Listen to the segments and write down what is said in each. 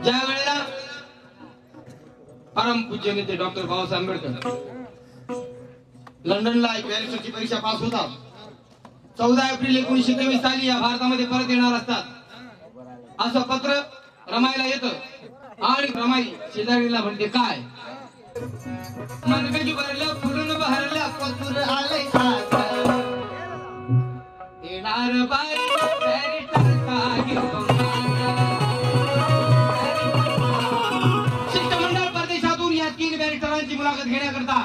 ज्या वेळेला परमपूज्य नेते डॉक्टर बाबासाहेब आंबेडकर लंडनला बॅरिस्टरची परीक्षा पास होतात. 14 एप्रिल 1923 साली या भारतामध्ये परत येणार असतात. असं पत्र रमाईला येतं आणि रमाई शेजारीला म्हणते काय, मनगज भरलं फुलून भरलं पत्र आलंय हात येणार बाय बॅरिस्टरचा शिष्टमंडळ परदेशातून या 3 बॅरिस्टरांची मुलाखत घेण्याकरता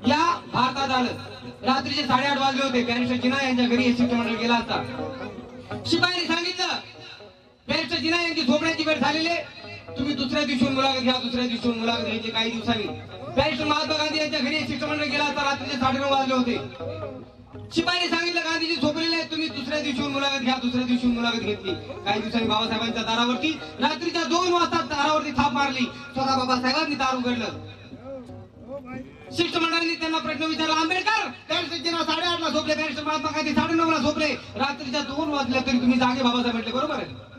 या भारतात आलं. रात्रीचे 8:30 वाजले होते. बॅरिस्टर जिना यांच्या घरी हे शिष्टमंडळ गेला असता. शिपाईने सांगितलं बॅरिस्टर जिना यांची झोपण्याची वेळ झालेली, तुम्ही दुसऱ्या दिवशी मुलाखत घ्या. दुसऱ्या दिवशी मुलाखत घ्यायची. काही दिवसांनी बॅरिस्टर महात्मा गांधी यांच्या घरी शिष्टमंडळ गेला असता. रात्रीचे 9:30 वाजले होते. शिपाईने सांगितलं गांधीजी झोपलेले आहेत, तुम्ही दुसऱ्या दिवशी मुलाखत घ्या. दुसऱ्या दिवशी मुलाखत घेतली. काही दिवसांनी बाबासाहेबांच्या दारावरती रात्रीच्या 2 वाजता दारावरती थाप मारली. स्वतः बाबासाहेबांनी दार उघडलं. शिष्टमंडळाने त्यांना प्रश्न विचारला, आंबेडकर बॅरिस्टर जिना 8:30 ला झोपले, बॅरिस्टर महात्मा गांधी 9:30 ला झोपले, रात्रीच्या 2 वाजल्या तरी तुम्ही जागे. बाबासाहेब म्हटले बरोबर आहे.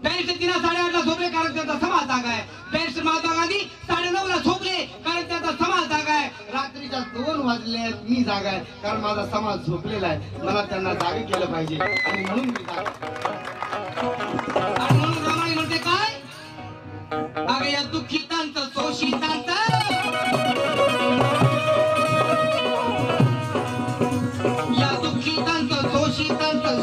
बॅरिस्टर जिना 8:30 ला झोपले कारण त्यांचा समाज जागा आहे. बॅरिस्टर महात्मा गांधी 9:30 ला झोपले कारण त्यांचा समाज जागा आहे. रात्रीच्या 2 वाजले मी जागा आहे कारण माझा समाज झोपलेला आहे. मला त्यांना जागे केलं पाहिजे आणि म्हणून मी जागा. आणि म्हणून रमाई म्हणते काय, अगं या दुःखितांचं शोषितांचं या दुःखितांचं शोषितांचं